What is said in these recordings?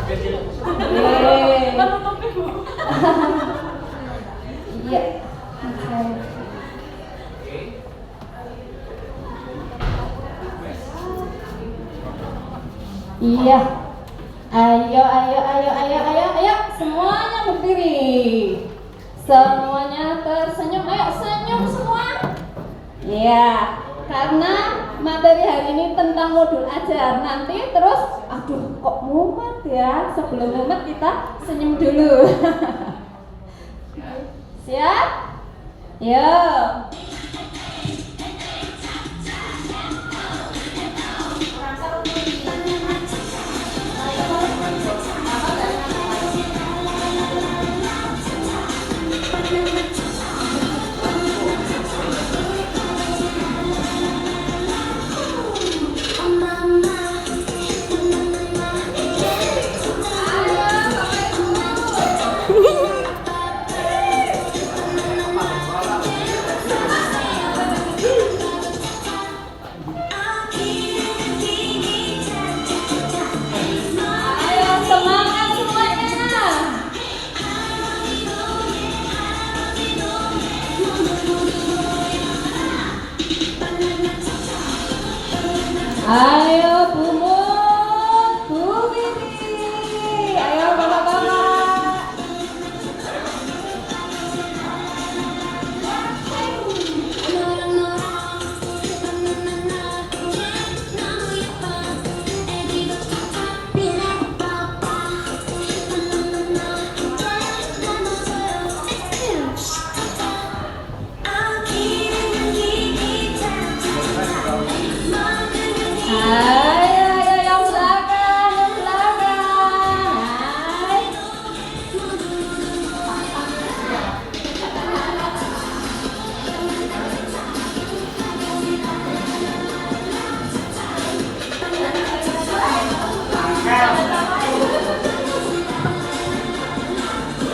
Iya. Iya. Ayo. Semuanya berdiri. Semuanya tersenyum. Ayo senyum semua. Iya. Karena materi hari ini tentang modul ajar. Nanti terus, aduh kok mumet ya. Sebelum mumet kita senyum dulu. Siap? Yuk. Ayo Bu Mun, Bu Wiwi, ayo bapak-bapak.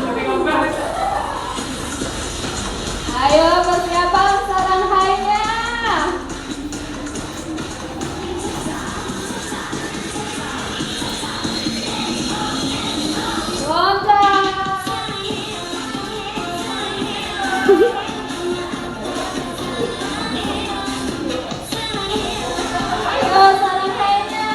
Ayo yang belakang. Ayo persiapan sarang hainya. Ayo sarang hainya.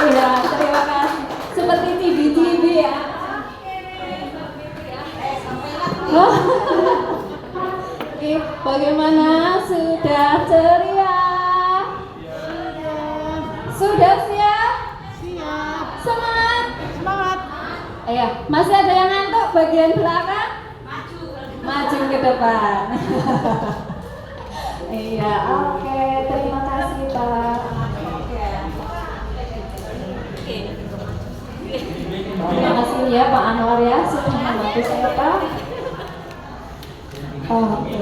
Iya, terima kasih. Seperti TV ya. Oke, bagaimana? Sudah ceria? Sudah siap? Siap. Semangat? Semangat. Iya, masih ada yang ngantuk bagian belakang? Maju ke depan. Iya, oke. Terima kasih Pak. Terima kasih ya Pak Anwar ya sudah membantu saya Pak. Oke.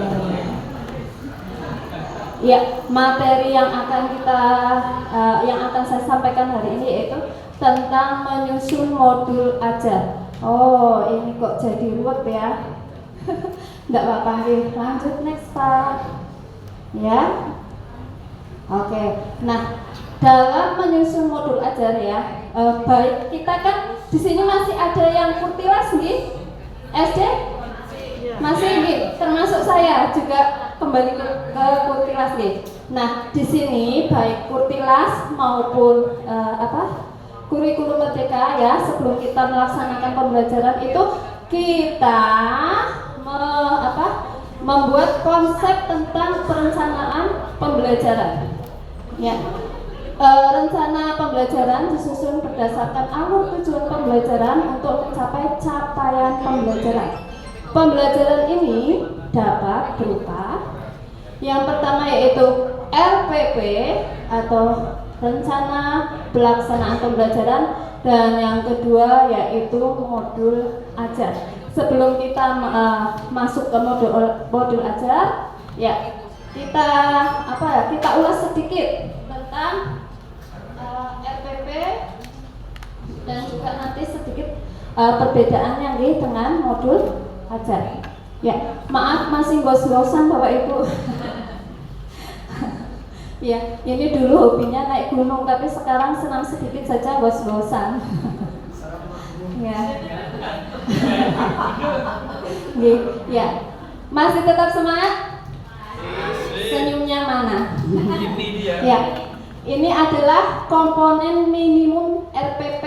Ya, materi yang akan saya sampaikan hari ini yaitu tentang menyusun modul ajar. Oh, ini kok jadi ruwet ya? Enggak apa-apa, lanjut next Pak. Ya. Oke. Nah, dalam menyusun modul ajar ya, baik kita kan di sini masih ada yang kurtilas nih, SD masih nih, termasuk saya juga kembali ke kurtilas nih. Nah, di sini baik kurtilas maupun kurikulum merdeka ya, sebelum kita melaksanakan pembelajaran itu kita membuat konsep tentang perencanaan pembelajaran. Ya. Rencana pembelajaran disusun berdasarkan alur tujuan pembelajaran untuk mencapai capaian pembelajaran. Pembelajaran ini dapat berupa yang pertama yaitu RPP atau rencana pelaksanaan pembelajaran, dan yang kedua yaitu modul ajar. Sebelum kita masuk ke modul ajar, ya kita kita ulas sedikit tentang RPP dan juga nanti sedikit perbedaannya nih dengan modul ajar. Ya, maaf masih gos-gosan Bapak Ibu. Ya, ini dulu hobinya naik gunung, tapi sekarang senam sedikit saja gos-gosan. Ya. Ya. Masih tetap semangat? Senyumnya mana? Ya. Ini adalah komponen minimum RPP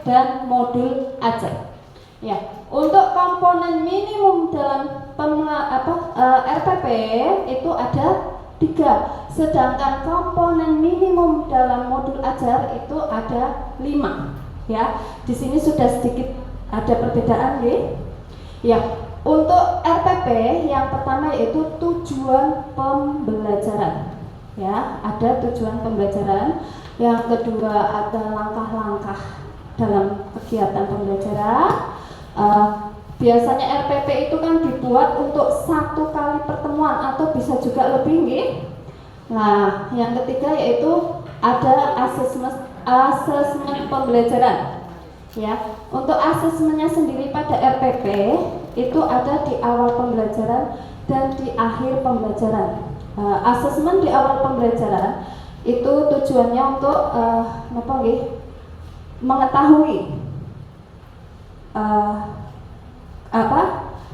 dan modul ajar. Ya, untuk komponen minimum dalam RPP itu ada 3, sedangkan komponen minimum dalam modul ajar itu ada 5. Ya, di sini sudah sedikit ada perbedaan, ya. Ya, untuk RPP yang pertama yaitu tujuan pembelajaran. Ya, ada tujuan pembelajaran. Yang kedua ada langkah-langkah dalam kegiatan pembelajaran. Biasanya RPP itu kan dibuat untuk 1 kali pertemuan atau bisa juga lebih, nih. Nah, yang ketiga yaitu ada asesmen pembelajaran. Ya, untuk asesmennya sendiri pada RPP itu ada di awal pembelajaran dan di akhir pembelajaran. Asesmen di awal pembelajaran itu tujuannya untuk mengetahui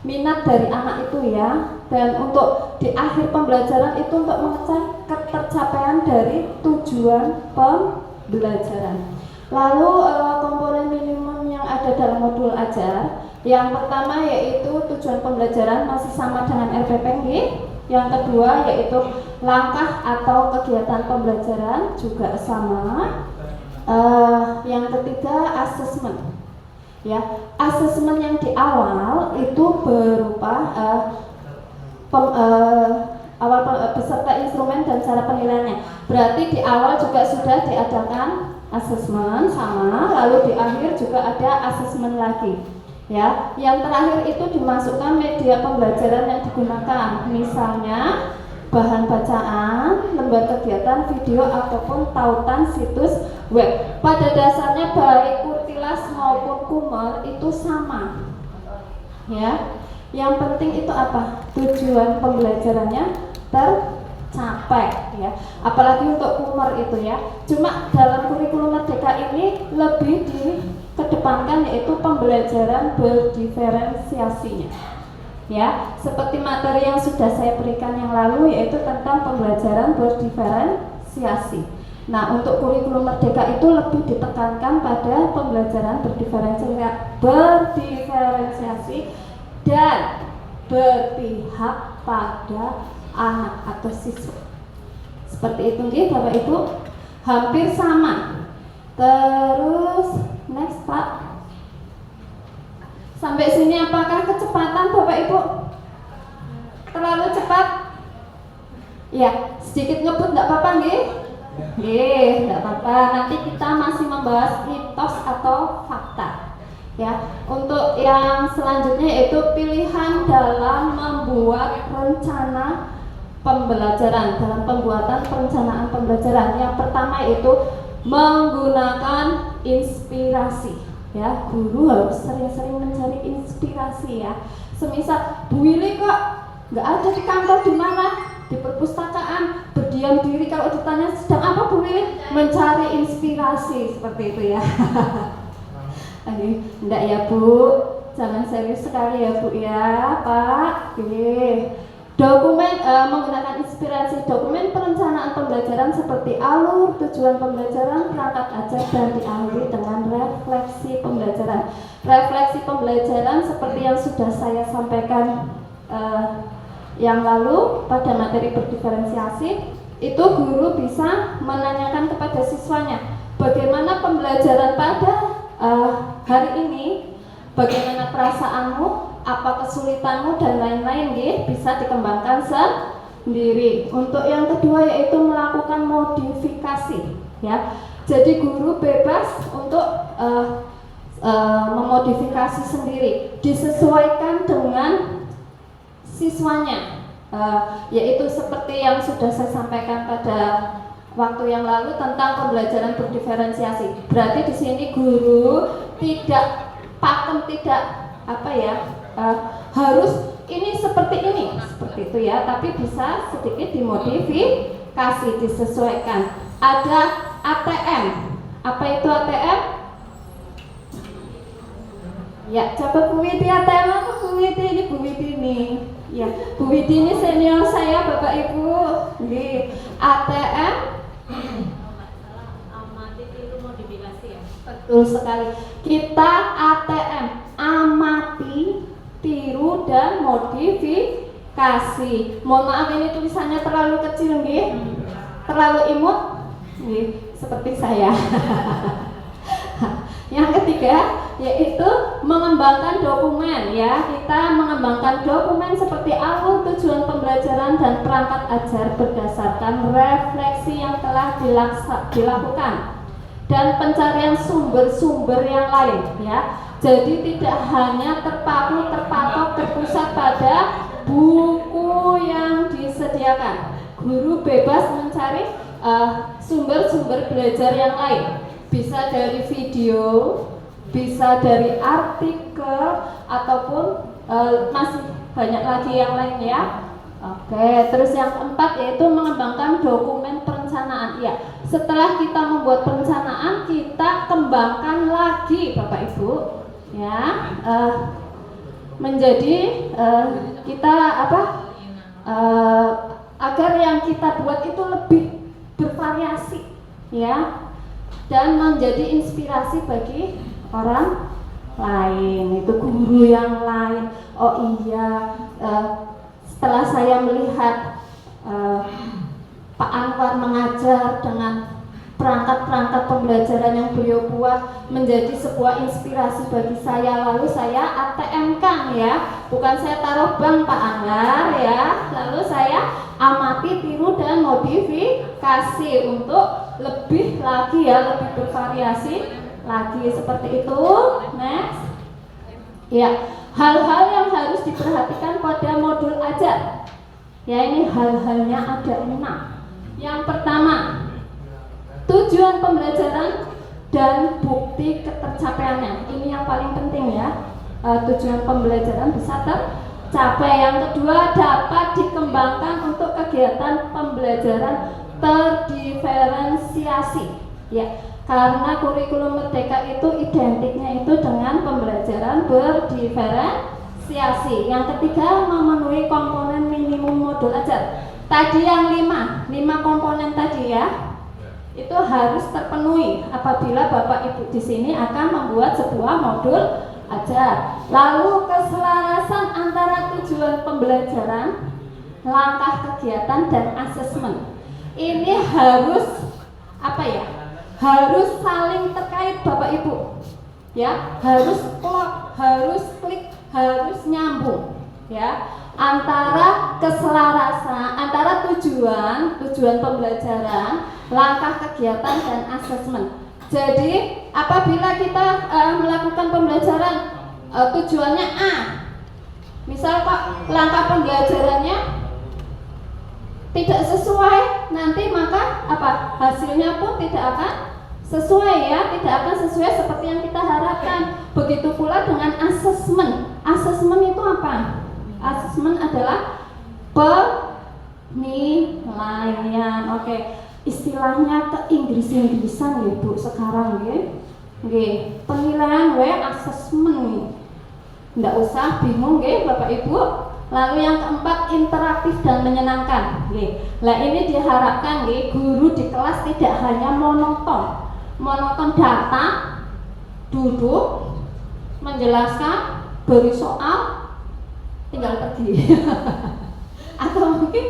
minat dari anak itu, ya, dan untuk di akhir pembelajaran itu untuk mengecek ketercapaian dari tujuan pembelajaran. Lalu komponen minimum yang ada dalam modul ajar, yang pertama yaitu tujuan pembelajaran masih sama dengan RPP. Yang kedua yaitu langkah atau kegiatan pembelajaran juga sama. Yang ketiga asesmen. Ya, asesmen yang di awal itu berupa beserta instrumen dan cara penilaiannya. Berarti di awal juga sudah diadakan asesmen sama, lalu di akhir juga ada asesmen lagi. Ya, yang terakhir itu dimasukkan media pembelajaran yang digunakan, misalnya bahan bacaan, lembar kegiatan, video ataupun tautan situs web. Pada dasarnya baik Kurtilas maupun Kummer itu sama. Ya, yang penting itu apa? Tujuan pembelajarannya tercapai, ya. Apalagi untuk Kummer itu, ya. Cuma dalam kurikulum Merdeka ini lebih dikedepankan yaitu pembelajaran berdiferensiasinya. Ya, seperti materi yang sudah saya berikan yang lalu yaitu tentang pembelajaran berdiferensiasi. Nah, untuk kurikulum Merdeka itu lebih ditekankan pada pembelajaran berdiferensiasi dan berpihak pada anak atau siswa. Seperti itu, nih, Bapak Ibu, hampir sama. Terus next, Pak. Sampai sini apakah kecepatan Bapak Ibu? Terlalu cepat? Ya, sedikit ngebut enggak apa-apa, nggih? Enggak apa-apa. Nanti kita masih membahas mitos atau fakta. Ya, untuk yang selanjutnya yaitu pilihan dalam membuat rencana pembelajaran, dalam pembuatan perencanaan pembelajaran. Yang pertama yaitu menggunakan inspirasi. Ya, guru harus sering-sering mencari inspirasi, ya. Semisal Bu Willy kok nggak ada di kantor, di mana? Di perpustakaan, berdiam diri. Kalau ditanya sedang apa Bu Willy? Mencari inspirasi, seperti itu, ya. Enggak ya Bu, jangan serius sekali ya Bu, ya Pak. Oke. Dokumen menggunakan inspirasi, dokumen perencanaan pembelajaran seperti alur, tujuan pembelajaran, perangkat ajar, dan diakhiri dengan refleksi pembelajaran. Refleksi pembelajaran seperti yang sudah saya sampaikan yang lalu pada materi berdiferensiasi, itu guru bisa menanyakan kepada siswanya bagaimana pembelajaran pada hari ini, bagaimana perasaanmu, apa kesulitanmu, dan lain-lain, bisa dikembangkan sendiri. Untuk yang kedua yaitu melakukan modifikasi, ya. Jadi guru bebas untuk memodifikasi sendiri, disesuaikan dengan siswanya, yaitu seperti yang sudah saya sampaikan pada waktu yang lalu tentang pembelajaran berdiferensiasi. Berarti di sini guru tidak pakem, tidak harus ini seperti itu ya, tapi bisa sedikit dimodifikasi, disesuaikan. Ada ATM. Apa itu ATM? Ya, coba Bu Widi, ATM apa Bu Widi? Ini Bu Widi nih. Ya, Bu Widi ini senior saya, Bapak Ibu. Nih, ATM. Amati tiru modifikasi ya. Betul sekali. Kita ATM, amati, tiru dan modifikasi. Mohon maaf ini tulisannya terlalu kecil nggih. Terlalu imut nggih, seperti saya. Yang ketiga yaitu mengembangkan dokumen ya. Kita mengembangkan dokumen seperti alur tujuan pembelajaran dan perangkat ajar berdasarkan refleksi yang telah dilakukan dan pencarian sumber-sumber yang lain ya. Jadi tidak hanya terpatok terpusat pada buku yang disediakan. Guru bebas mencari sumber-sumber belajar yang lain. Bisa dari video, bisa dari artikel, ataupun masih banyak lagi yang lain ya. Oke, terus yang keempat yaitu mengembangkan dokumen perencanaan. Ya, setelah kita membuat perencanaan, kita kembangkan lagi, Bapak Ibu, ya, menjadi kita agar yang kita buat itu lebih bervariasi, ya, dan menjadi inspirasi bagi orang lain, itu guru yang lain. Oh iya, setelah saya melihat Pak Anwar mengajar dengan perangkat-perangkat pembelajaran yang beliau buat menjadi sebuah inspirasi bagi saya, lalu saya ATM-kan ya, bukan saya taruh bank Pak Anwar ya, lalu saya amati, tiru dan modifikasi untuk lebih lagi ya, lebih bervariasi lagi seperti itu. Next ya, hal-hal yang harus diperhatikan pada modul ajar ya, ini hal-halnya ada 6. Yang pertama, tujuan pembelajaran dan bukti ketercapaiannya. Ini yang paling penting ya, tujuan pembelajaran bisa tercapai. Yang kedua, dapat dikembangkan untuk kegiatan pembelajaran terdiferensiasi ya, karena kurikulum merdeka itu identiknya itu dengan pembelajaran berdiferensiasi. Yang ketiga, memenuhi komponen minimum modul ajar. Tadi yang 5 komponen tadi ya, itu harus terpenuhi apabila Bapak Ibu di sini akan membuat sebuah modul ajar. Lalu keselarasan antara tujuan pembelajaran, langkah kegiatan dan asesmen. Ini harus harus saling terkait Bapak Ibu ya, harus klop, harus klik, harus nyambung ya, antara keselarasan antara tujuan pembelajaran, langkah kegiatan dan asesmen. Jadi apabila kita melakukan pembelajaran tujuannya A, misal Pak langkah pembelajarannya tidak sesuai, nanti maka hasilnya pun tidak akan sesuai ya, tidak akan sesuai seperti yang kita harapkan. Begitu pula dengan asesmen. Asesmen itu apa? Asesmen adalah penilaian. Oke, istilahnya ke Inggris-Inggrisan ya Bu sekarang ya. Nggih, penilaian asesmen. Nggak usah bingung nggih Bapak Ibu. Lalu yang keempat, interaktif dan menyenangkan. Nah ini diharapkan guru di kelas tidak hanya monoton data, duduk, menjelaskan, beri soal, tinggal pergi. Atau mungkin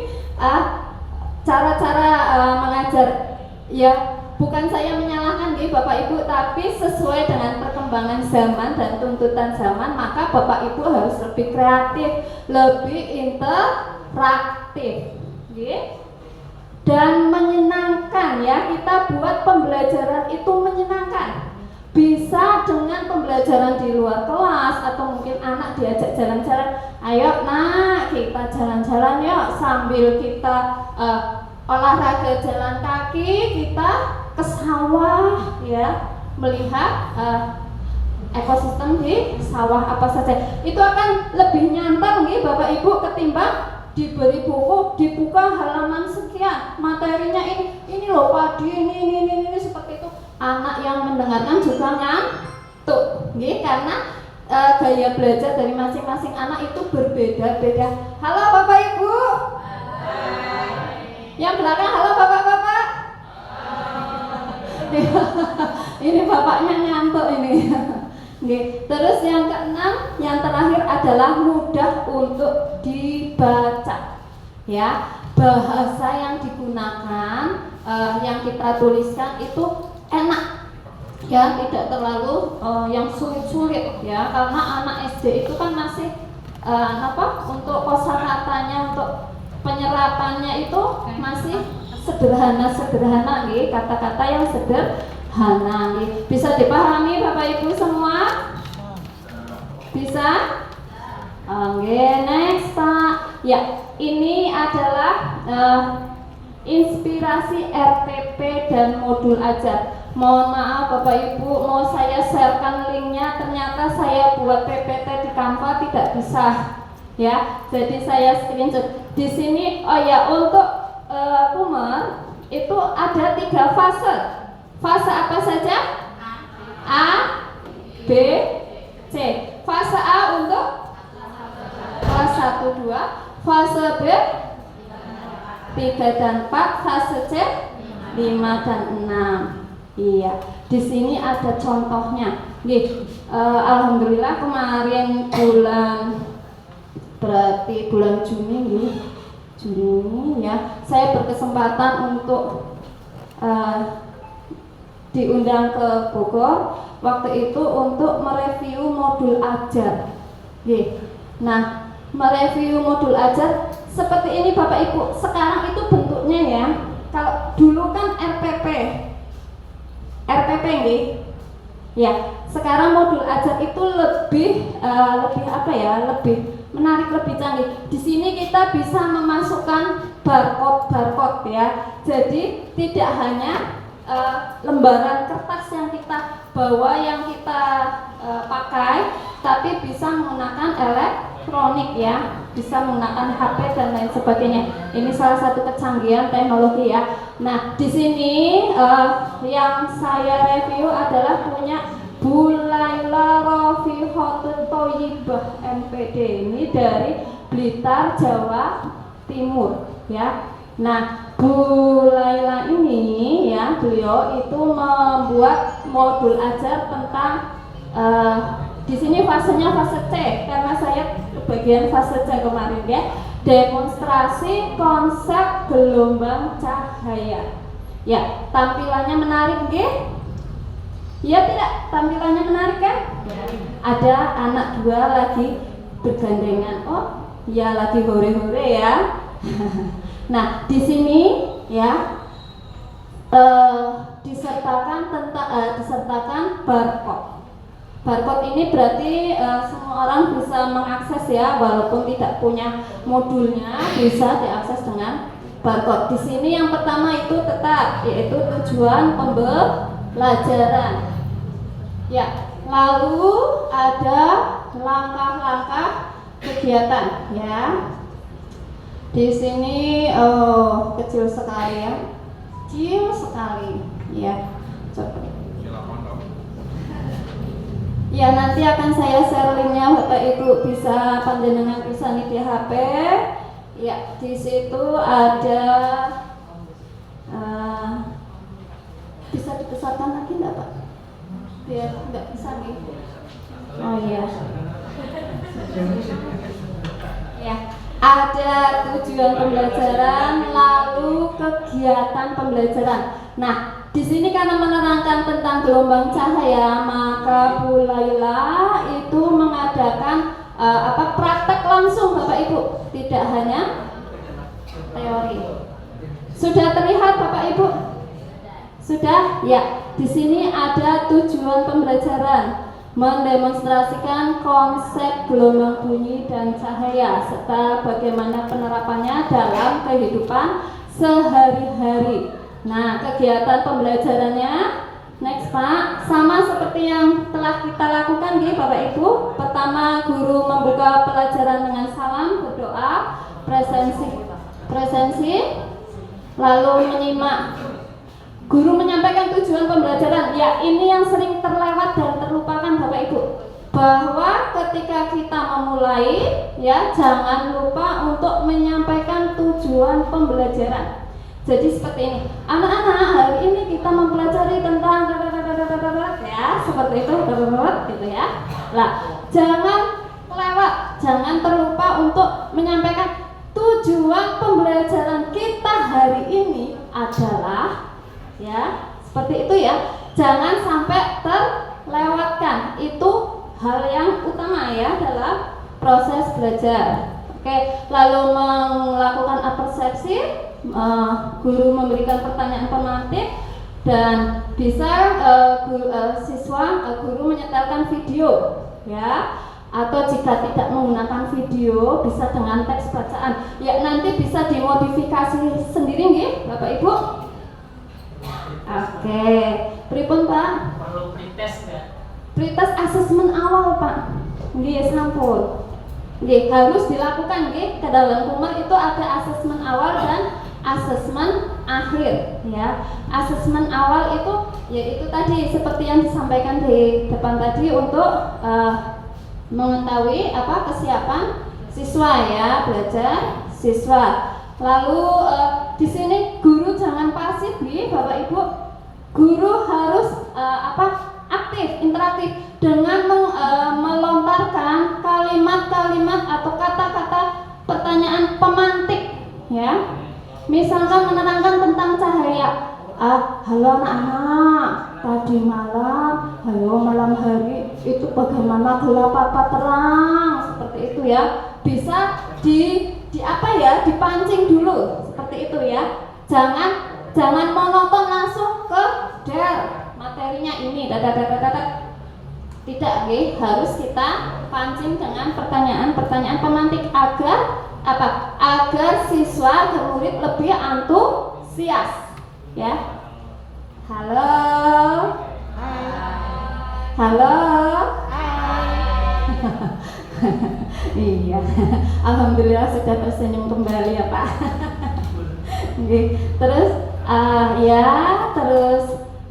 cara-cara mengajar ya, bukan saya menyalahkan Bapak Ibu, tapi sesuai dengan perkembangan zaman dan tuntutan zaman, maka Bapak Ibu harus lebih kreatif, lebih interaktif dan menyenangkan ya. Kita buat pembelajaran itu menyenangkan, Bisa dengan pembelajaran di luar kelas atau mungkin anak diajak jalan-jalan. Ayo nak, kita jalan-jalan yuk sambil kita olahraga jalan kaki, kita ke sawah ya, melihat ekosistem di sawah apa saja. Itu akan lebih nyantar nih Bapak Ibu ketimbang diberi buku, dibuka halaman sekian, materinya ini loh padi, ini seperti itu. Anak yang mendengarkan juga ngantuk, nih, karena gaya belajar dari masing-masing anak itu berbeda-beda. Halo Bapak Ibu. Hai. Yang belakang halo Bapak-bapak. Ini bapaknya ngantuk ini. Oke, terus yang keenam, yang terakhir adalah mudah untuk dibaca. Ya, bahasa yang digunakan, yang kita tuliskan itu enak, ya, tidak terlalu yang sulit-sulit, ya, karena anak SD itu kan masih untuk kosakatanya, untuk penyerapannya itu masih sederhana, nih, kata-kata yang sederhana, nih. Bisa dipahami Bapak Ibu semua? Bisa? Oke, next Pak. Ya, ini adalah inspirasi RPP dan modul ajar. Mohon maaf Bapak Ibu, mau saya sharekan linknya, ternyata saya buat PPT di Canva tidak bisa, ya. Jadi saya screenshot. Di sini, oh ya, untuk Kumer itu ada 3 fase. Fase apa saja? A, B, C. Fase A untuk kelas 1, 2. Fase B 3 dan 4. Fase C 5 dan 6. Iya, di sini ada contohnya. Alhamdulillah kemarin berarti bulan Juni nih. Juni ya, saya berkesempatan untuk diundang ke Bogor waktu itu untuk mereview modul ajar. Nah, mereview modul ajar seperti ini Bapak Ibu. Sekarang itu bentuknya ya. Kalau dulu kan RPP nih. Ya, sekarang modul ajar itu lebih apa ya? Lebih menarik, lebih canggih. Di sini kita bisa memasukkan barcode ya. Jadi tidak hanya lembaran kertas yang kita bawa, yang kita pakai, tapi bisa menggunakan elektronik ya, bisa menggunakan HP dan lain sebagainya. Ini salah satu kecanggihan teknologi ya. Nah, di sini yang saya review adalah punya Bu Laila Rofihotul Thoyibah MPD, ini dari Blitar, Jawa Timur ya. Nah, Bu Laila ini ya, beliau itu membuat modul ajar tentang di sini fasenya fase C, karena saya bagian fase C kemarin ya, demonstrasi konsep gelombang cahaya. Ya, tampilannya menarik nggih? Ya tidak, tampilannya menarik kan? Ada anak 2 lagi bergandengan. Oh, ya lagi hore-hore ya. Nah, di sini ya disertakan barcode. Barcode ini berarti semua orang bisa mengakses ya, walaupun tidak punya modulnya bisa diakses dengan barcode. Di sini yang pertama itu tetap, yaitu tujuan pembelajaran. Ya, lalu ada langkah-langkah kegiatan ya. Di sini kecil sekali ya, kecil sekali ya. Coba. Ya, nanti akan saya share linknya, Bapak Ibu bisa panjenengan bisa nih di HP. Ya, di situ ada bisa dibesarkan lagi enggak Pak? Biar enggak bisa nih. Oh iya. Ya, ada tujuan pembelajaran, lalu kegiatan pembelajaran. Nah, di sini karena menerangkan tentang gelombang cahaya, maka Bu Laila itu mengadakan praktek langsung Bapak Ibu, tidak hanya teori. Sudah terlihat Bapak Ibu? Sudah? Ya. Di sini ada tujuan pembelajaran, mendemonstrasikan konsep gelombang bunyi dan cahaya serta bagaimana penerapannya dalam kehidupan sehari-hari. Nah, kegiatan pembelajarannya next Pak, sama seperti yang telah kita lakukan nih Bapak Ibu. Pertama, guru membuka pelajaran dengan salam, berdoa, presensi, lalu menyimak. Guru menyampaikan tujuan pembelajaran. Ya, ini yang sering terlewat dan terlupakan Bapak Ibu. Bahwa ketika kita memulai, ya jangan lupa untuk menyampaikan tujuan pembelajaran. Jadi seperti ini, anak-anak hari ini kita mempelajari tentang ya seperti itu gitu ya. Lah, jangan kelewat, jangan terlupa untuk menyampaikan tujuan pembelajaran kita hari ini adalah ya seperti itu ya. Jangan sampai terlewatkan, itu hal yang utama ya dalam proses belajar. Oke, lalu melakukan persepsi, guru memberikan pertanyaan pemantik dan bisa guru menyetelkan video ya, atau jika tidak menggunakan video bisa dengan teks bacaan ya, nanti bisa dimodifikasi sendiri nggih Bapak Ibu. Oke, pripun Pak? Perlu pretest nggak? Pretest asesmen awal Pak. Nggih sampun. Nggih, harus dilakukan nggih. Ke dalam kumar itu ada asesmen awal dan asesmen akhir ya. Asesmen awal itu yaitu tadi seperti yang disampaikan di depan tadi untuk mengetahui apa kesiapan siswa ya, belajar siswa. Lalu di sini guru jangan pasif nih Bapak Ibu. Guru harus aktif, interaktif dengan melontarkan kalimat-kalimat atau kata-kata pertanyaan pemantik ya. Misalkan menerangkan tentang cahaya. Halo anak-anak, tadi malam, halo malam hari itu bagaimana gelap apa terang, seperti itu ya. Bisa dipancing dulu seperti itu ya. Jangan monoton langsung ke materinya ini tidak nggih, harus kita pancing dengan pertanyaan-pertanyaan pemantik agar siswa dan murid lebih antusias ya. Halo. Halo. Iya. Alhamdulillah sudah tersenyum kembali ya Pak. Terus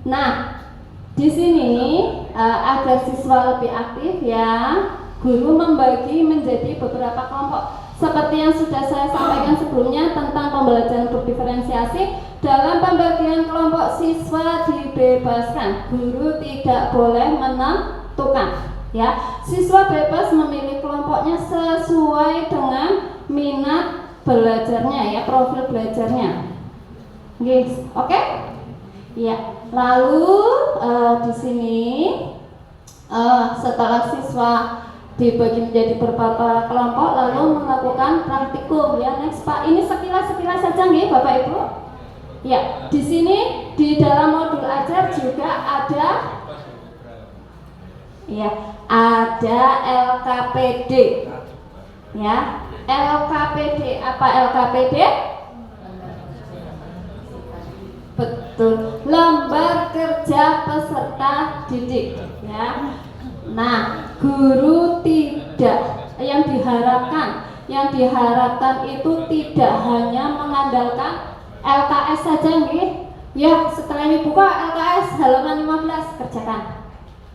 nah di sini agar siswa lebih aktif ya, guru membagi menjadi beberapa kelompok seperti yang sudah saya sampaikan sebelumnya tentang pembelajaran berdiferensiasi. Dalam pembagian kelompok siswa dibebaskan, guru tidak boleh menentukan ya. Siswa bebas memilih kelompoknya sesuai dengan minat belajarnya ya, profil belajarnya. Oke? Ya. Lalu di sini setelah siswa dibagi menjadi beberapa kelompok lalu melakukan praktikum ya. Next Pak, ini sekilas saja nih Bapak Ibu. Ya, di sini di dalam modul ajar juga ada LKPD. Ya, LKPD. Apa LKPD? Betul, lembar kerja peserta didik ya. Nah, guru tidak yang diharapkan itu tidak hanya mengandalkan LKS saja nggih. Ya, setelah ini buka LKS halaman 15 kerjakan.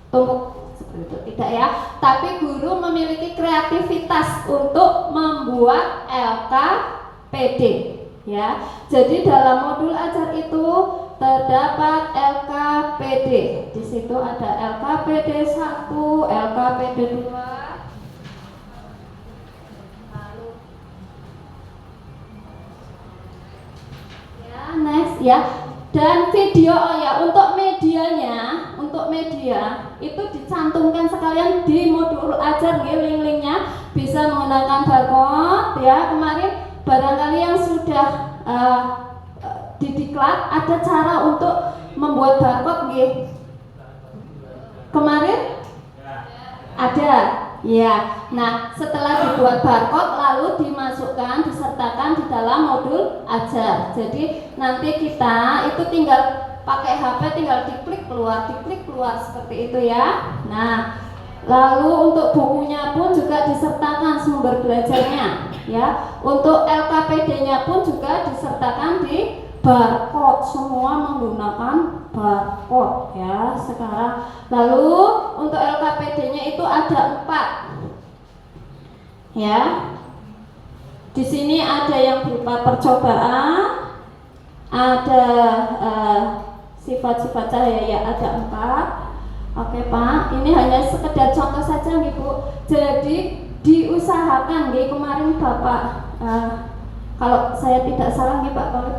Tumpuk seperti itu tidak ya. Tapi guru memiliki kreativitas untuk membuat LKPD. Ya, jadi dalam modul ajar itu terdapat LKPD. Di situ ada LKPD 1, LKPD 2. Lalu ya, next ya. Dan video untuk media itu dicantumkan sekalian di modul ajar nggih, link-linknya bisa menggunakan barcode ya. Kemarin barangkali yang sudah di diklat ada cara untuk membuat barcode nggih? Kemarin ada. Ya, nah setelah dibuat barcode lalu dimasukkan, disertakan di dalam modul ajar. Jadi nanti kita itu tinggal pakai HP, tinggal diklik keluar seperti itu ya. Nah, lalu untuk bukunya pun juga disertakan sumber belajarnya ya. Untuk LKPD-nya pun juga disertakan di barcode, semua menggunakan barcode ya sekarang. Lalu untuk LKPD-nya itu ada 4 ya. Di sini ada yang berupa percobaan, ada sifat-sifat cahaya ya, ada 4. Oke Pak, ini hanya sekedar contoh saja nih Bu. Jadi diusahakan nih kemarin Bapak kalau saya tidak salah nih Pak, kalau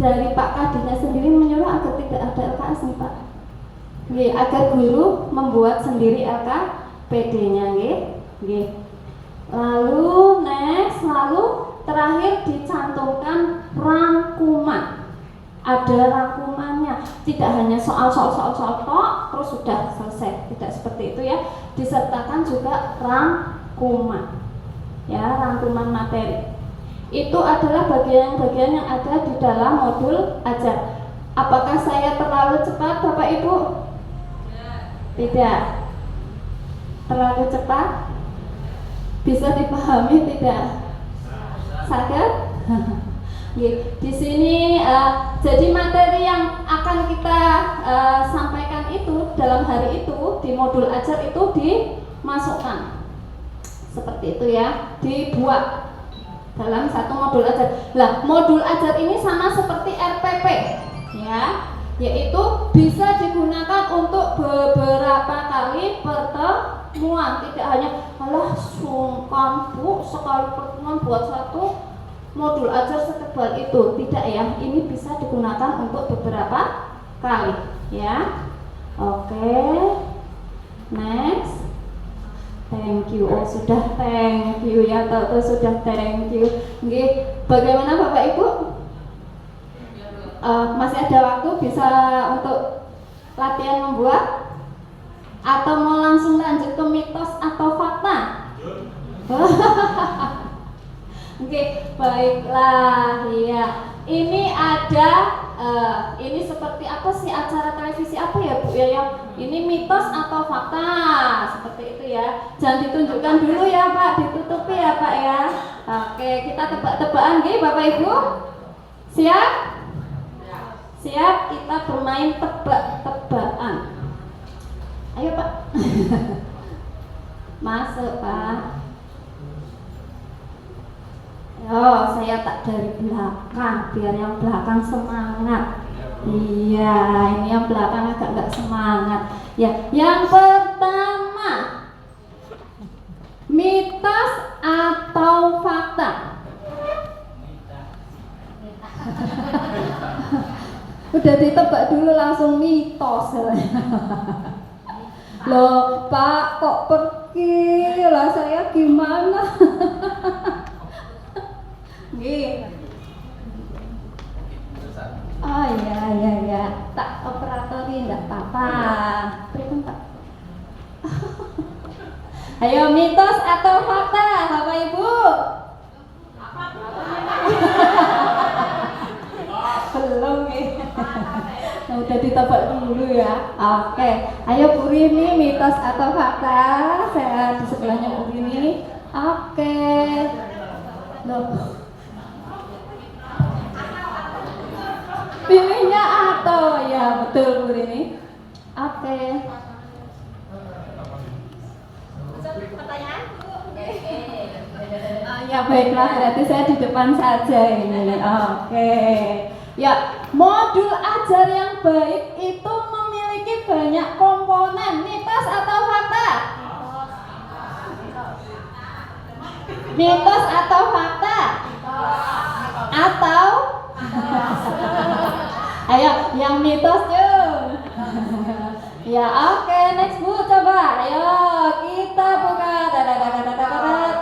dari Pak Kadinya sendiri menyuruh agar tidak ada LKS nih Pak. Nggih, agar guru membuat sendiri LKPD-nya nggih. Lalu next, lalu terakhir dicantumkan rangkuman. Ada rangkumannya, tidak hanya soal tok terus sudah selesai, tidak seperti itu ya. Disertakan juga rangkuman. Ya, rangkuman materi. Itu adalah bagian-bagian yang ada di dalam modul ajar. Apakah saya terlalu cepat Bapak Ibu? Tidak. Terlalu cepat? Bisa dipahami tidak? Sadar? Di sini jadi materi yang akan kita sampaikan itu dalam hari itu di modul ajar itu dimasukkan seperti itu ya, dibuat dalam satu modul ajar. Lah, modul ajar ini sama seperti RPP ya, yaitu bisa digunakan untuk beberapa kali pertemuan. Tidak hanya alah sungkan Bu sekali pertemuan buat satu modul ajar setebal itu, tidak ya. Ini bisa digunakan untuk beberapa kali ya. Oke, next. Thank you. Oh sudah thank you ya, tahu sudah thank you. Nggih, bagaimana Bapak Ibu? Masih ada waktu bisa untuk latihan membuat? Atau mau langsung lanjut ke mitos atau fakta? Oke, baiklah ya. Ini ada ini seperti apa sih, acara televisi apa ya Bu ya, yang ini mitos atau fakta seperti itu ya. Jangan ditunjukkan dulu ya Pak, ditutupi ya Pak ya. Oke, kita tebak-tebakan nggih Bapak Ibu. Siap? Siap, kita bermain tebak-tebakan. Ayo Pak. Masuk Pak. Oh, saya tak dari belakang biar yang belakang semangat. Iya, ini yang belakang agak nggak semangat. Ya, yang pertama, mitos atau fakta? Udah ditebak dulu langsung mitos. Loh Pak, kok pergi? Lah saya gimana? Oh iya, tak operatori enggak apa-apa. Pripun Pak? Ayo, mitos atau fakta Bapak Ibu? Belum nih. Udah ditebak dulu ya. Oke, ayo Bu Rini, mitos atau fakta? Saya di sebelahnya Bu Rini. Oke. Loh. Pilihnya atau ya betul Bu Rini. Oke. Pertanyaan Bu. Ya baiklah, berarti saya di depan saja ini. Oke. Ya, modul ajar yang baik itu memiliki banyak komponen. Mitos atau fakta? Mitos atau fakta? Atau? Ayo, yang mitos yuk. Ya oke, next Bu, coba. Ayo kita buka.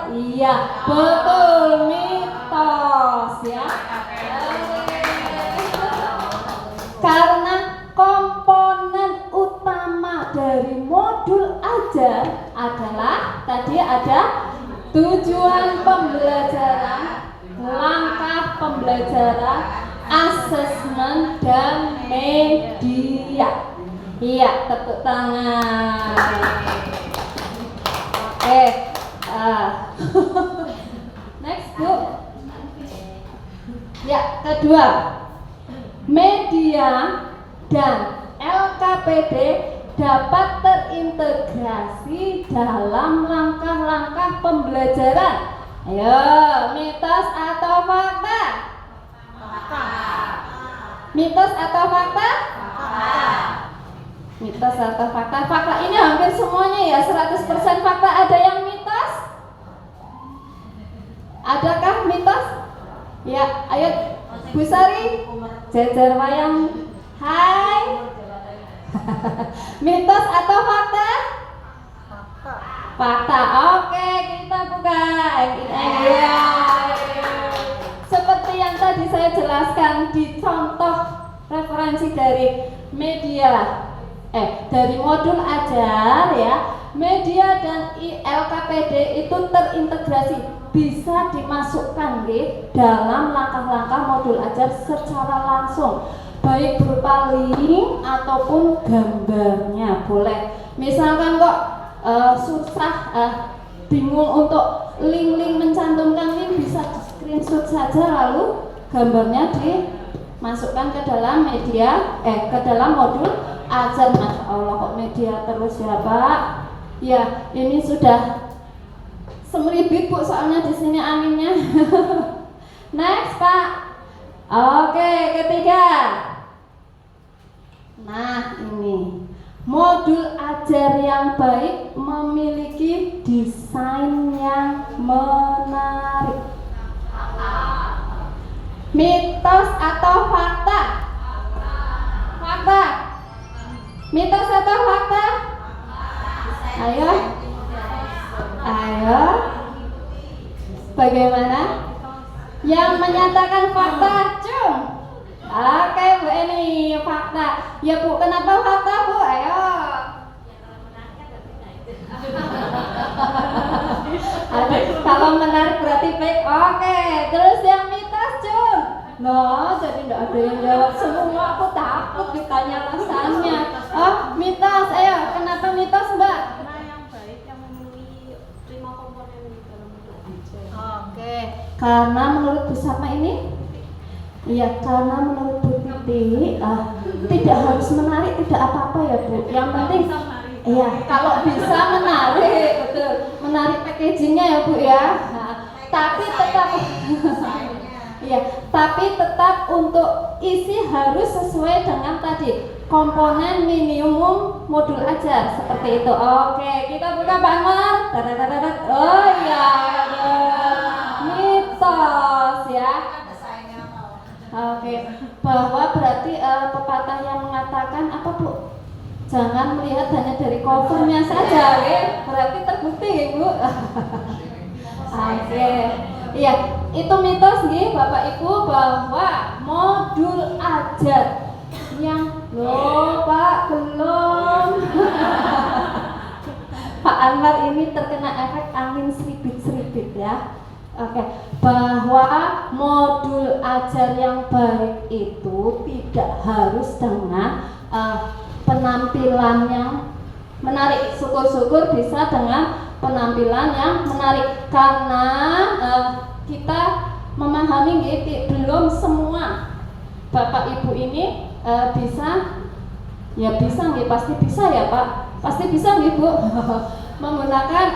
Iya, betul, mitos ya. Karena komponen utama dari modul ajar adalah tadi ada tujuan pembelajaran, langkah pembelajaran, asesmen, dan media. Iya, tepuk tangan. Next, Bu. Ya, kedua, media dan LKPD dapat terintegrasi dalam langkah-langkah pembelajaran. Ayo, mitos atau fakta? Mitos atau fakta? Mitos atau fakta? Fakta ini hampir semuanya ya, 100% fakta. Ada yang mitos? Adakah mitos? Ya, ayo Bu Sari, jejer wayang. Hai. Mitos atau fakta? Fakta. Oke, kita buka. Iya. Seperti yang tadi saya jelaskan di contoh referensi dari media, dari modul ajar ya, media dan LKPD itu terintegrasi, bisa dimasukkan dalam langkah-langkah modul ajar secara langsung, baik berupa link ataupun gambarnya boleh. Misalkan kok susah, bingung untuk link-link, mencantumkan link, bisa di screenshot saja lalu gambarnya dimasukkan ke dalam media, ke dalam modul ajar. Masya Allah, kok media terus ya Pak? Ya, ini sudah semeribit Bu, soalnya di sini anginnya. Next Pak. Oke, ketiga. Nah, ini modul ajar yang baik memiliki desain yang menarik. Mitos atau fakta? Fakta. Mitos atau fakta? Ayo. Ayo. Bagaimana? Yang menyatakan fakta, cung. Oke Bu, ini fakta. Ya Bu, kenapa fakta Bu? Ayo. Kalau menarik berarti baik. Oke, terus yang mitos, cung. No, jadi tidak ada yang jawab semua. Aku takut ditanya alasannya. Oh, mitos. Ayo, kenapa mitos Mbak? Yang baik yang memenuhi 5 komponen di dalam modul ajar. Oke, karena menurut Bu Sama ini, iya, karena menurut Bu Titi, tidak harus menarik, tidak apa-apa ya Bu. Yang penting, iya, kalau bisa menarik, betul, menarik packagingnya ya Bu ya. Nah, tapi tetap, iya, tapi tetap untuk isi harus sesuai dengan tadi komponen minimum modul ajar seperti itu. Oke, kita buka Pak Anwar. Oh iya, mitos ya. Oke, bahwa berarti pepatah yang mengatakan apa Bu? Jangan melihat hanya dari covernya saja, berarti terbukti Bu. Oke, iya, itu mitos nih Bapak Ibu, bahwa modul ajar yang Pak belum. Pak Anwar ini terkena efek angin seribit-seribit ya. Oke, bahwa modul ajar yang baik itu tidak harus dengan penampilan yang menarik. Syukur-syukur bisa dengan penampilan yang menarik, karena kita memahami belum semua Bapak Ibu ini bisa, ya bisa nggih, pasti bisa ya Pak, pasti bisa nggih Bu, menggunakan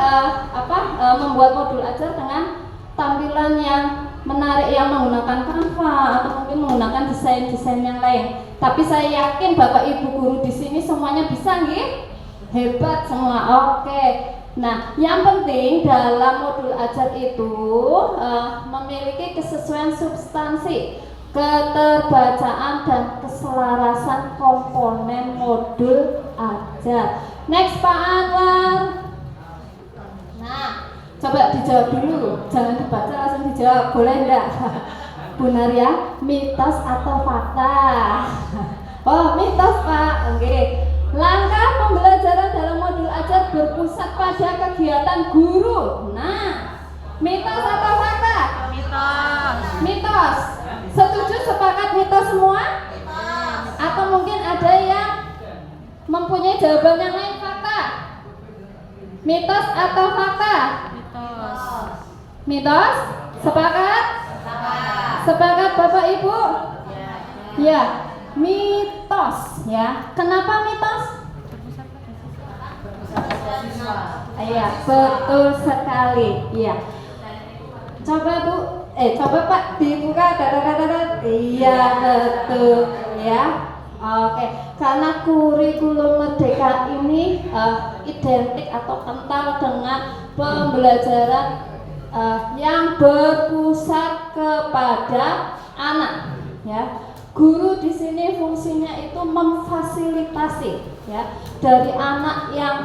membuat modul ajar dengan tampilan yang menarik, yang menggunakan Canva atau mungkin menggunakan desain-desain yang lain. Tapi saya yakin Bapak Ibu guru di sini semuanya bisa nggih? Hebat semua. Oke. Nah, yang penting dalam modul ajar itu memiliki kesesuaian substansi, keterbacaan dan keselarasan komponen modul ajar. Next Pak Anwar. Nah, coba dijawab dulu, jangan dibaca langsung dijawab, boleh enggak? Bu Naria, mitos atau fakta? kegiatan guru. Nah, mitos atau fakta? Mitos. Mitos. Setuju, sepakat mitos semua? Atau mungkin ada yang mempunyai jawaban yang lain? Fakta? Mitos atau fakta? Mitos. Mitos? Sepakat? Sepakat Bapak Ibu? Ya, mitos ya. Kenapa mitos? Iya, betul sekali. Iya. Coba Bu, coba Pak dibuka. Iya, betul ya. Oke, karena kurikulum Merdeka ini identik atau kental dengan pembelajaran yang berpusat kepada anak, ya. Guru di sini fungsinya itu memfasilitasi, ya, dari anak yang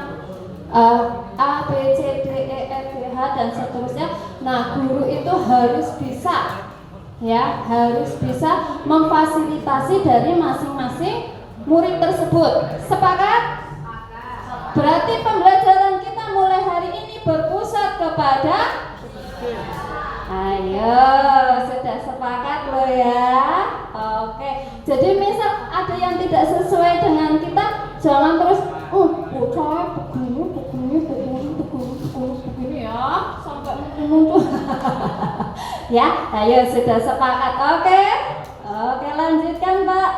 A, B, C, D, E, F, G, H dan seterusnya. Nah, guru itu harus bisa, ya, harus bisa memfasilitasi dari masing-masing murid tersebut. Sepakat? Berarti pembelajaran kita mulai hari ini berpusat kepada. Ayo, sudah sepakat lo ya. Oke, jadi misal ada yang tidak sesuai dengan kita, jangan terus bocah begini ya, sampai muncul. Ya, ayo sudah sepakat. Oke, lanjutkan Pak.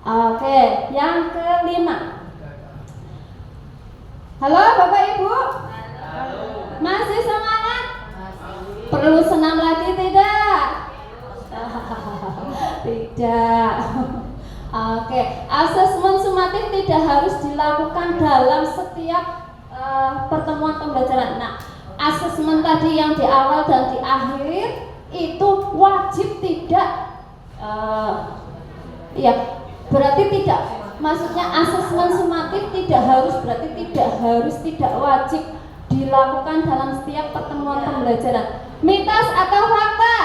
Oke, yang kelima. Halo Bapak Ibu. Masih semangat? Perlu senam lagi tidak? Tidak. Oke, asesmen sumatif tidak harus dilakukan dalam setiap pertemuan pembelajaran. Nah, asesmen tadi yang di awal dan di akhir itu wajib tidak, ya berarti tidak. Maksudnya asesmen sumatif tidak wajib dilakukan dalam setiap pertemuan pembelajaran. Mitos atau fakta?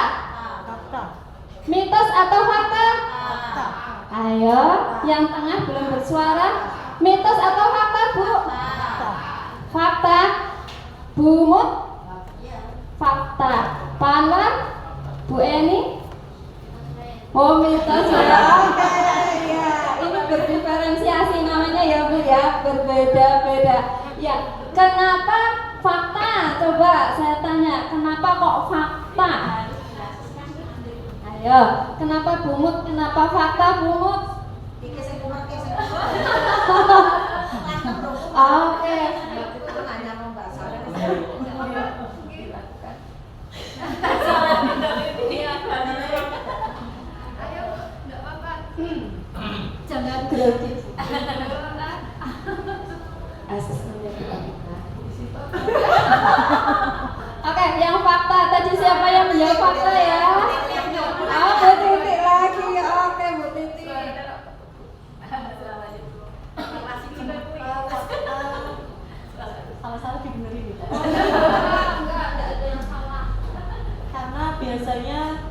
Mitos atau fakta? Ayo, yang tengah belum bersuara. Mitos atau fakta, Bu? Fakta. Bu Mut? Fakta. Pak Anwar? Bu Eni? Oh, mitos ya. Oke, ya. Ini berdiferensiasi namanya ya, Bu ya. Berbeda-beda. Ya, kenapa fakta? Coba saya tanya, kenapa kok fakta? Ayo, kenapa Bumut? Kenapa fakta Bumut? Oke. Jangan grogi. Asesmennya Oke, yang fakta tadi siapa yang menjawab fakta ya? Oh, Bu Titi lagi. Oke, Bu Titi. Salah-salah dibenerin gitu. Enggak ada yang salah. Karena biasanya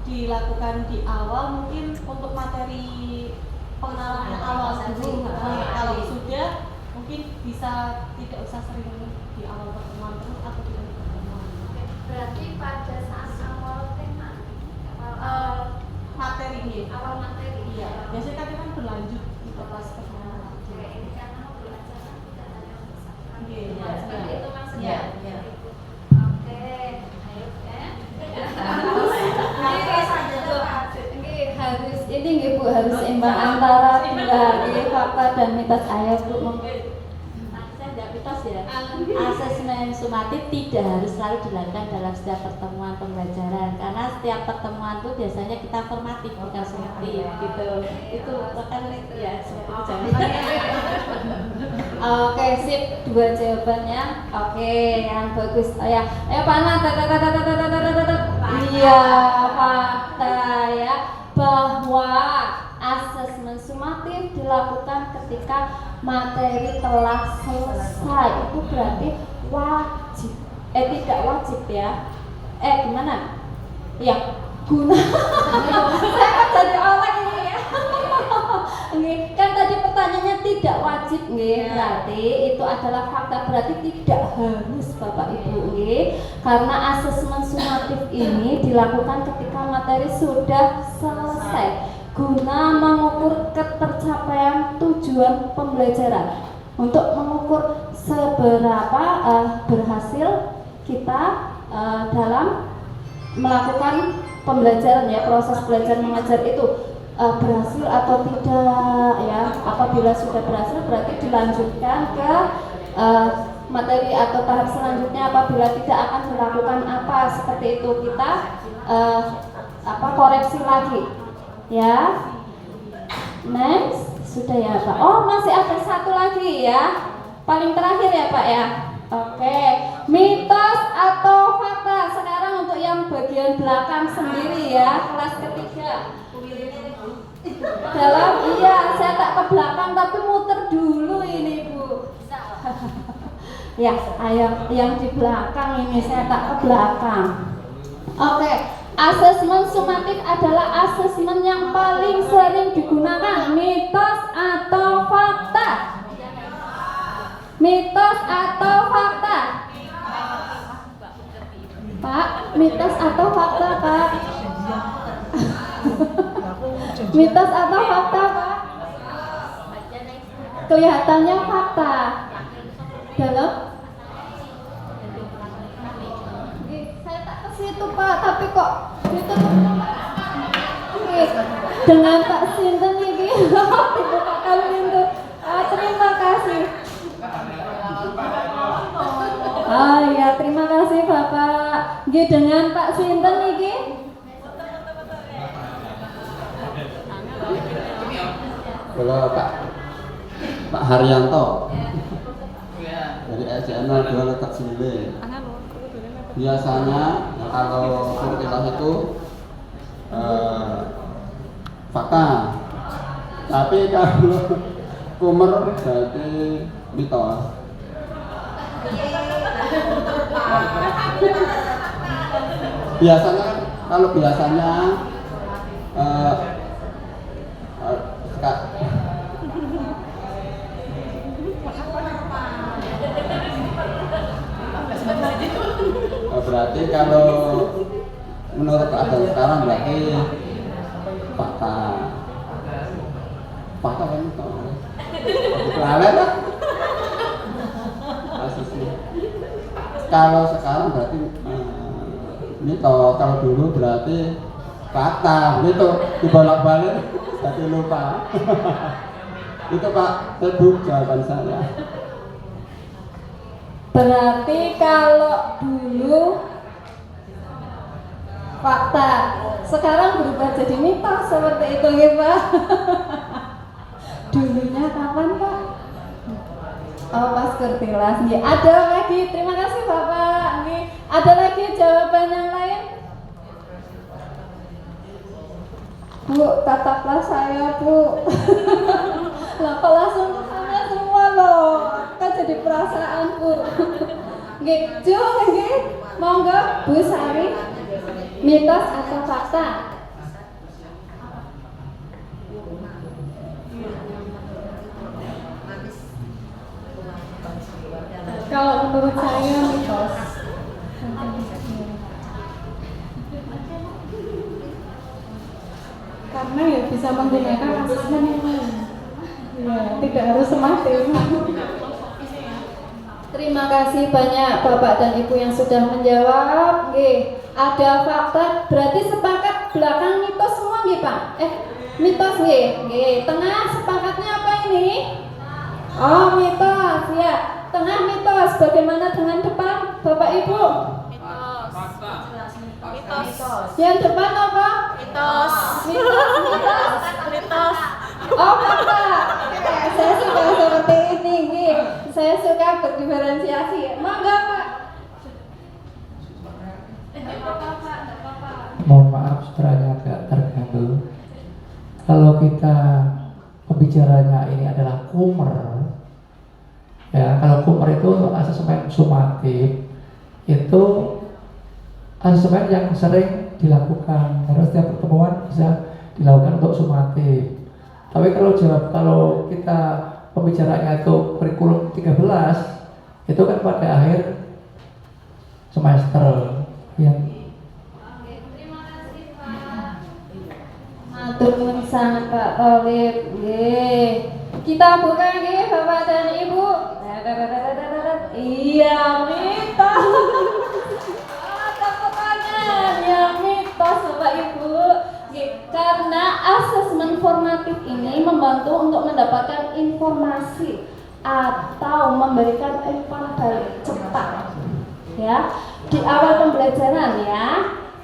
dilakukan di awal, mungkin untuk materi pengenalan yang awal dulu. Kalau sudah mungkin bisa tidak usah sering di awal pertemuan terus atau di akhir pertemuan. Berarti pada saat awal tema, Materi ini. awal materi. Iya. Biasanya kan berlanjut gitu pas pertemuan. Oke, ini karena mau belajar kan tidak ada yang bersama. Iya. Seperti itu maksudnya. Iya. Oke, ayo ya. Ini nggih Bu, harus imbang antara dua fakta dan mitos. Ayo Bu. Saya tidak mitos ya. Asesmen sumatif tidak harus selalu dilakukan dalam setiap pertemuan pembelajaran, karena setiap pertemuan itu biasanya kita formatif bukan sumatif gitu. Itu bahkan ya seperti itu. Oke, sip, dua jawabannya. Oke, yang bagus. Ya, Pana. Iya, fakta ya, bahwa asesmen sumatif dilakukan ketika materi telah selesai. Itu berarti wajib. Tidak wajib ya. Gimana? Ya, guna. Saya kan jadi orang ini ya. Ini kan tadi pertanyaannya tidak wajib wajib nggih, berarti itu adalah fakta, berarti tidak harus Bapak Ibu nggih. Karena asesmen sumatif ini dilakukan ketika materi sudah selesai guna mengukur ketercapaian tujuan pembelajaran. Untuk mengukur seberapa berhasil kita dalam melakukan pembelajaran ya, proses belajar mengajar itu berhasil atau tidak ya. Apabila sudah berhasil berarti dilanjutkan ke materi atau tahap selanjutnya. Apabila tidak akan dilakukan apa seperti itu, kita koreksi lagi ya. Next, sudah ya Pak. Oh, masih ada satu lagi ya, paling terakhir ya Pak ya. Oke, mitos atau fakta. Sekarang untuk yang bagian belakang sendiri ya, kelas ketiga. Saya tak ke belakang tapi muter dulu ini Bu. Ya, ayo yang di belakang ini saya tak ke belakang. Oke, asesmen sumatif adalah asesmen yang paling sering digunakan. Mitos atau fakta? Mitos atau fakta? Pak, mitos atau fakta Pak? Mitos atau fakta Pak? Kelihatannya fakta. Dalam? Saya tak ke situ Pak, tapi kok ditutup dengan Pak Sinten ini dibukakan pintu. Terima kasih. Ya, terima kasih Bapak. Nggih, dengan Pak Sinten niki. Kalau Pak Haryanto dari SJN 2 letak Sile. Biasanya kalau kurtilas itu fakta, tapi kalau kumer berarti mitos. Biasanya kalau biasanya berarti kalau menurut keadaan sekarang berarti fakta kan itu lalai lah. Kalau sekarang berarti mitos, kalau dulu berarti fakta, itu dibolak-balik jadi lupa. Itu Pak Teguh jawaban saya. Berarti kalau dulu fakta, sekarang berubah jadi mitos seperti itu ya Pak. Dulunya kapan Pak? Oh, pas kurtilas. Ada lagi, terima kasih Bapak. Ada lagi jawaban yang lain? Bu, tataplah saya Bu. Lah kok langsung ke sana semua loh. Kan jadi perasaan Bu. Gitu, monggo Bu Sari. Mitos atau fakta? Kalau menurut saya mitos. Karena ya bisa menggunakan asesmen yang lain. Ya, tidak harus sumatif. Terima kasih banyak Bapak dan Ibu yang sudah menjawab. Ada fakta, berarti sepakat belakang mitos semua nggih Pak? Mitos nggih. Tengah sepakatnya apa ini? Oh, mitos ya. Tengah mitos. Bagaimana dengan depan Bapak Ibu? Mitos. Yang depan apa? Mitos. Mitos. Oh, fakta. Saya suka seperti ini. Saya suka berdiferensiasi. Monggo Pak. Mohon maaf suaranya agak terganggu. Kalau kita pembicaranya ini adalah kumer, ya kalau kumer itu asesmen sumatif, itu asesmen yang sering dilakukan karena setiap pertemuan bisa dilakukan untuk sumatif. Tapi kalau kita pembicaranya itu kurikulum 13 itu kan pada akhir semester yang Matur nuwun sangat Pak Tolib. Nggih. Kita buka nggih Bapak dan Ibu. Iya, mitos. Tepuk tangan yang mitos Bapak Ibu. Nggih, karena asesmen formatif ini membantu untuk mendapatkan informasi atau memberikan umpan balik cepat. Ya, di awal pembelajaran ya.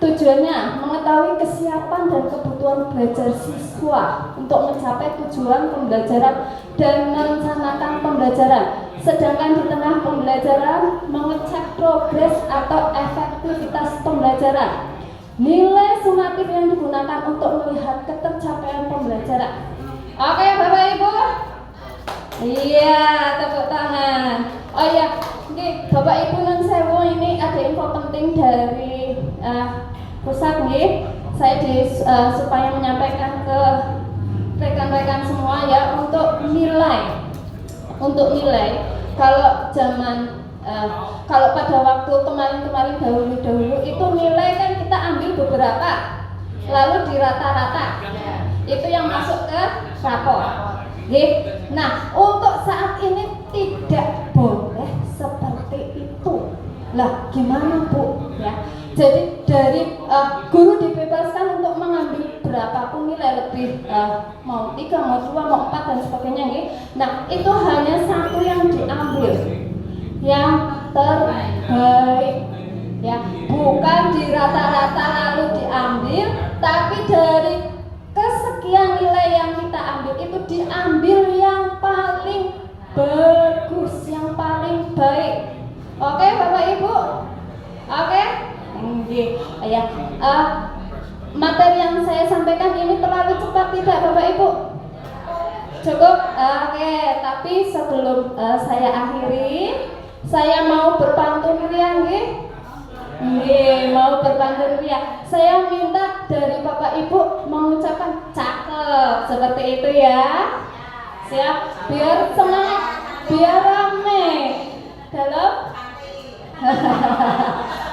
Tujuannya mengetahui kesiapan dan kebutuhan belajar siswa untuk mencapai tujuan pembelajaran dan merencanakan pembelajaran. Sedangkan di tengah pembelajaran mengecek progres atau efektivitas pembelajaran. Nilai sumatif yang digunakan untuk melihat ketercapaian pembelajaran. Oke Bapak Ibu? Iya, tepuk tangan. Oh ya, ini Bapak Ibu nun sewu, ini ada info penting dari pusat nih. Saya supaya menyampaikan ke rekan-rekan semua ya untuk nilai. Kalau zaman kalau pada waktu kemarin dahulu itu nilai kan kita ambil beberapa, lalu dirata-rata. Itu yang masuk ke rapor. Nah, untuk saat ini tidak boleh seperti itu. Lah, gimana Bu? Ya, jadi dari guru dibebaskan untuk mengambil berapapun nilai lebih mau 3, mau 2, mau 4 dan sebagainya. Nah, itu hanya satu yang diambil, yang terbaik. Ya, bukan di rata-rata lalu diambil, tapi dari kesekian nilai yang kita ambil itu diambil yang paling bagus, yang paling baik. Oke Bapak Ibu? Oke? Ya. Materi yang saya sampaikan ini terlalu cepat tidak Bapak Ibu? Cukup? Oke, tapi sebelum saya akhiri, saya mau berpantun ya, mau berpantun ya. Saya minta dari Bapak Ibu mengucapkan cakep seperti itu ya. Siap? Biar semangat, biar rame. Dalam?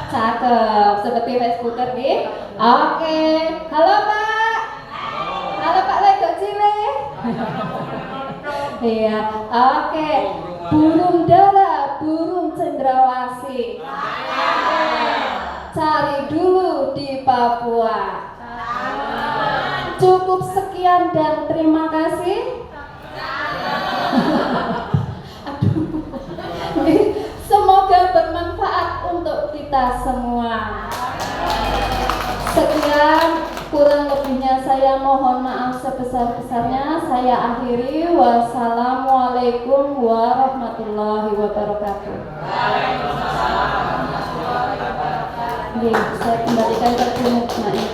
Cakep seperti Facebooker nih. Oke. Halo Pak. Halo Pak Lego Cile. Iya. Oke. Burung dara, burung cendrawasih. Cari dulu di Papua. Cukup sekian dan terima kasih. Semoga bermanfaat untuk kita semua. Sekian, kurang lebihnya saya mohon maaf sebesar-besarnya. Saya akhiri. Wassalamualaikum warahmatullahi wabarakatuh. Saya kembalikan ke Bu Mukmain.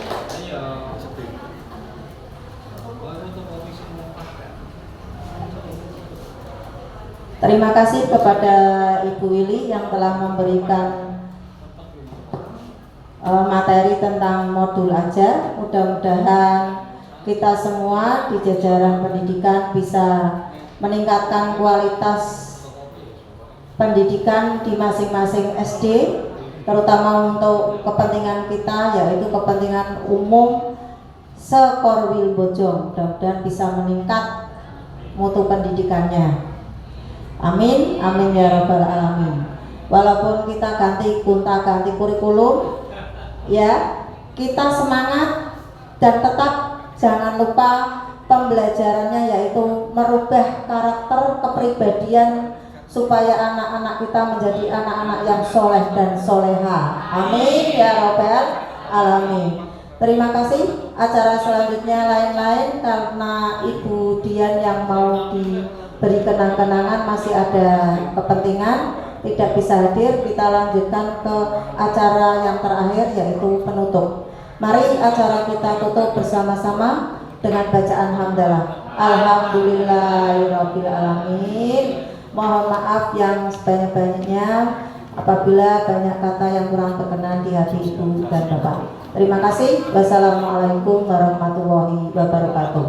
Terima kasih kepada Ibu Willy yang telah memberikan materi tentang modul ajar. Mudah-mudahan kita semua di jajaran pendidikan bisa meningkatkan kualitas pendidikan di masing-masing SD, terutama untuk kepentingan kita, yaitu kepentingan umum Sekorwil Bojong. Mudah-mudahan bisa meningkat mutu pendidikannya. Amin, amin ya rabbal alamin. Walaupun kita ganti kurikulum, ya kita semangat dan tetap jangan lupa pembelajarannya, yaitu merubah karakter kepribadian supaya anak-anak kita menjadi anak-anak yang soleh dan soleha. Amin ya rabbal alamin. Terima kasih. Acara selanjutnya lain-lain karena Ibu Dian yang mau diberi kenang-kenangan masih ada kepentingan tidak bisa hadir. Kita lanjutkan ke acara yang terakhir, yaitu penutup. Mari acara kita tutup bersama-sama dengan bacaan hamdalah. Alhamdulillahirabbil alamin. Mohon maaf yang sebanyak-banyaknya apabila banyak kata yang kurang berkenan di hati Ibu dan Bapak. Terima kasih. Wassalamualaikum warahmatullahi wabarakatuh.